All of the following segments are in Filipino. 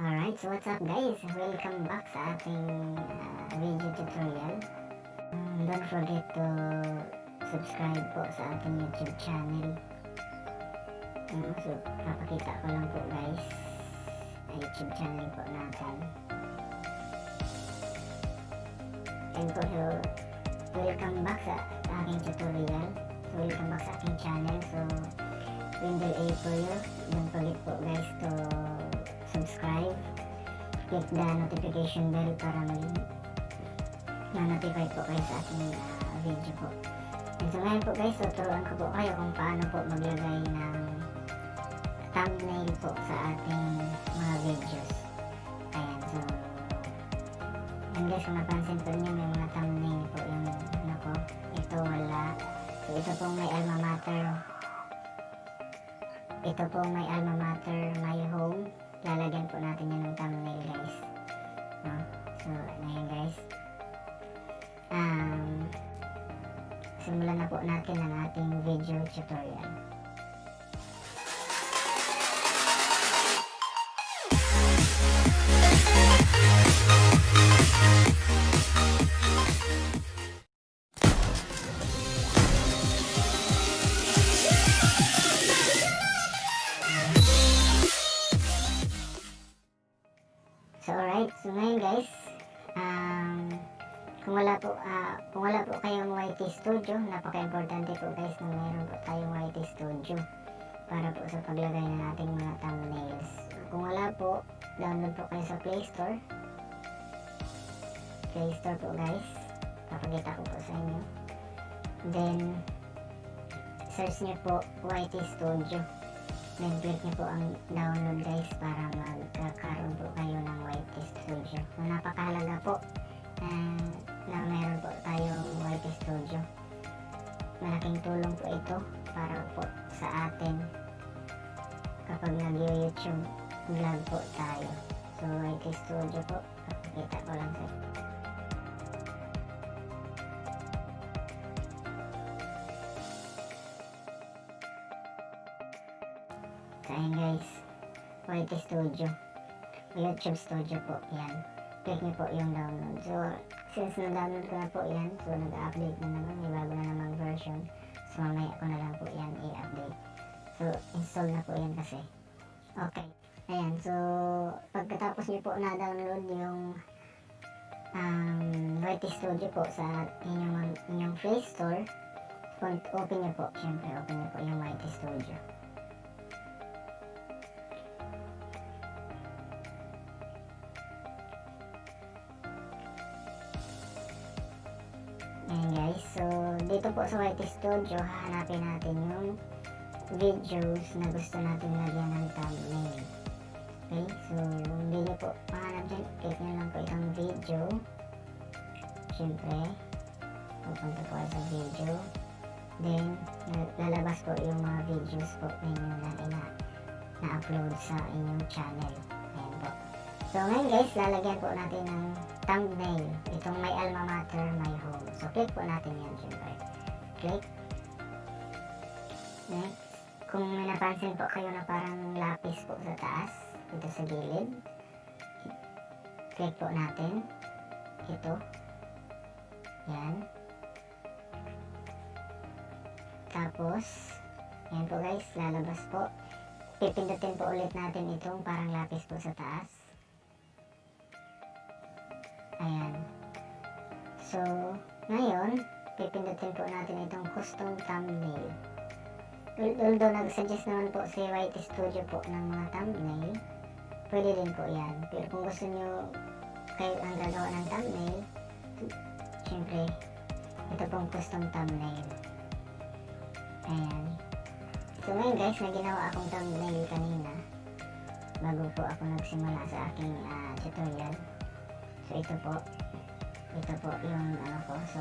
Alright, so what's up guys? Welcome back sa ating video tutorial. Don't forget to subscribe po sa ating YouTube channel. So, papakita ko lang po guys ang YouTube channel po natin. And po, so, welcome back sa aking tutorial. So, welcome back sa aking channel. So, Windle A po yun. Don't forget po guys to subscribe, click the notification bell para ma-notify po kayo sa ating video po. And so ngayon po guys, tuturuan ko po kayo kung paano po maglagay ng thumbnail po sa ating mga videos. Ayan, so yan guys, kung napansin po niyo may mga thumbnail po yung ano ko, ito wala. So ito pong may alma mater, ito pong may alma mater, my home. Lalagyan po natin yan ng thumbnail guys, no? So ngayon guys, simulan na po natin ang ating video tutorial. So alright, so ngayon guys, kung wala po kayong YT Studio, napaka-importante po guys na meron po tayong YT Studio para po sa paglagay ng ating mga thumbnails. Kung wala po, download po kayo sa Play Store. Play Store po guys, papakita ko po sa inyo. Then search nyo po YT Studio. Then click nyo po ang download guys para magkakaroon po kayo ng YT Studio. So, napakahalaga po na meron po tayong YT Studio. Malaking tulong po ito para po sa atin kapag nag-YouTube vlog po tayo. So YT Studio po, pakikita ko lang sa inyo. So ayan guys, YT Studio, YouTube Studio po, yan. Click nyo po yung download. So since na-download ko na po yan, so nag-update na naman, may bago na namang version. So mamaya ko na lang po yan i-update. So install na po yan kasi. Okay, ayan, so pagkatapos nyo po na-download yung YT Studio po sa inyong Play Store, open nyo po, syempre open nyo po yung YT Studio. Ayan guys, so dito po sa YT Studio, hahanapin natin yung videos na gusto natin lagyan ng thumbnail. Okay, so hindi nyo po mahanap dyan, click nyo lang po itong video. Siyempre, pupunta po sa video. Then, lalabas po yung mga videos po ninyo na na-upload sa inyong channel. Ayan po. So ngayon guys, lalagyan po natin ng thumbnail. Itong may alma mater, my home. So click po natin yan syempre. Click. Next. Kung may napansin po kayo na parang lapis po sa taas, ito sa gilid, click po natin. Ito. Yan. Tapos, yan po guys, lalabas po. Pipindutin po ulit natin itong parang lapis po sa taas. Ayan. So, ngayon, pipindutin po natin itong custom thumbnail. Although nag-suggest naman po si YT Studio po ng mga thumbnail, pwede din po yan. Pero kung gusto nyo kayo ang gagawa ng thumbnail, syempre, ito pong custom thumbnail. Ayan. So ngayon guys, may ginawa akong thumbnail kanina bago po ako nagsimula sa aking tutorial. So ito po yung ano ko. So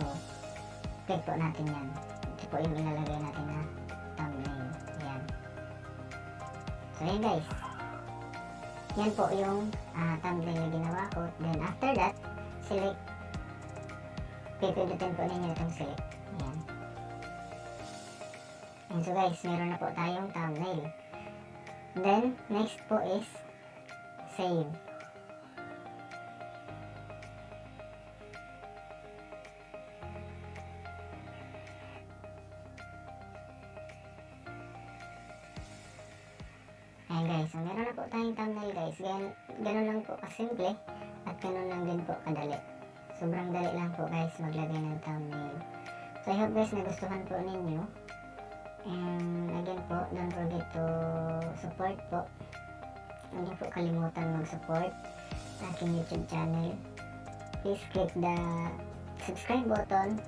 click po natin yan. Ito po yung ilalagay natin na thumbnail. Yan. So yan guys, yan po yung thumbnail na ginawa ko. Then after that, select. Pipindutin po ninyo itong select. Yan. And so guys, meron na po tayong thumbnail. Then next po is save. guys. Ganun lang po kasimple at ganun lang din po kadali. Sobrang dali lang po guys maglagay ng thumbnail. So I hope guys nagustuhan po ninyo. And again po, don't forget to support po. Hindi po kalimutan mag-support sa aking YouTube channel. Please click the subscribe button,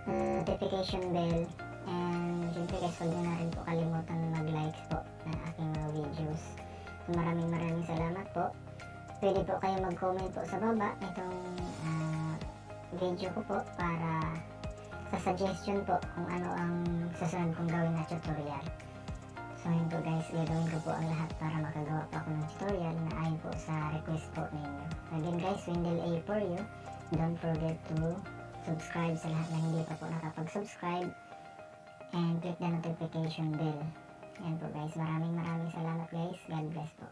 notification bell, and syempre guys, huwag nyo na rin po kalimutan mag-likes po ng aking mga videos. So maraming salamat po. Pwede po kayo mag-comment po sa baba itong video ko po para sa suggestion po kung ano ang susunod kong gawin na tutorial. So yun po guys, gagawin ko po ang lahat para makagawa pa ako ng tutorial na ayon po sa request po ninyo. Again guys, Wendell A for you. Don't forget to subscribe sa lahat na hindi pa po nakapag-subscribe and click the notification bell. Yan po guys, maraming salamat guys. God bless po.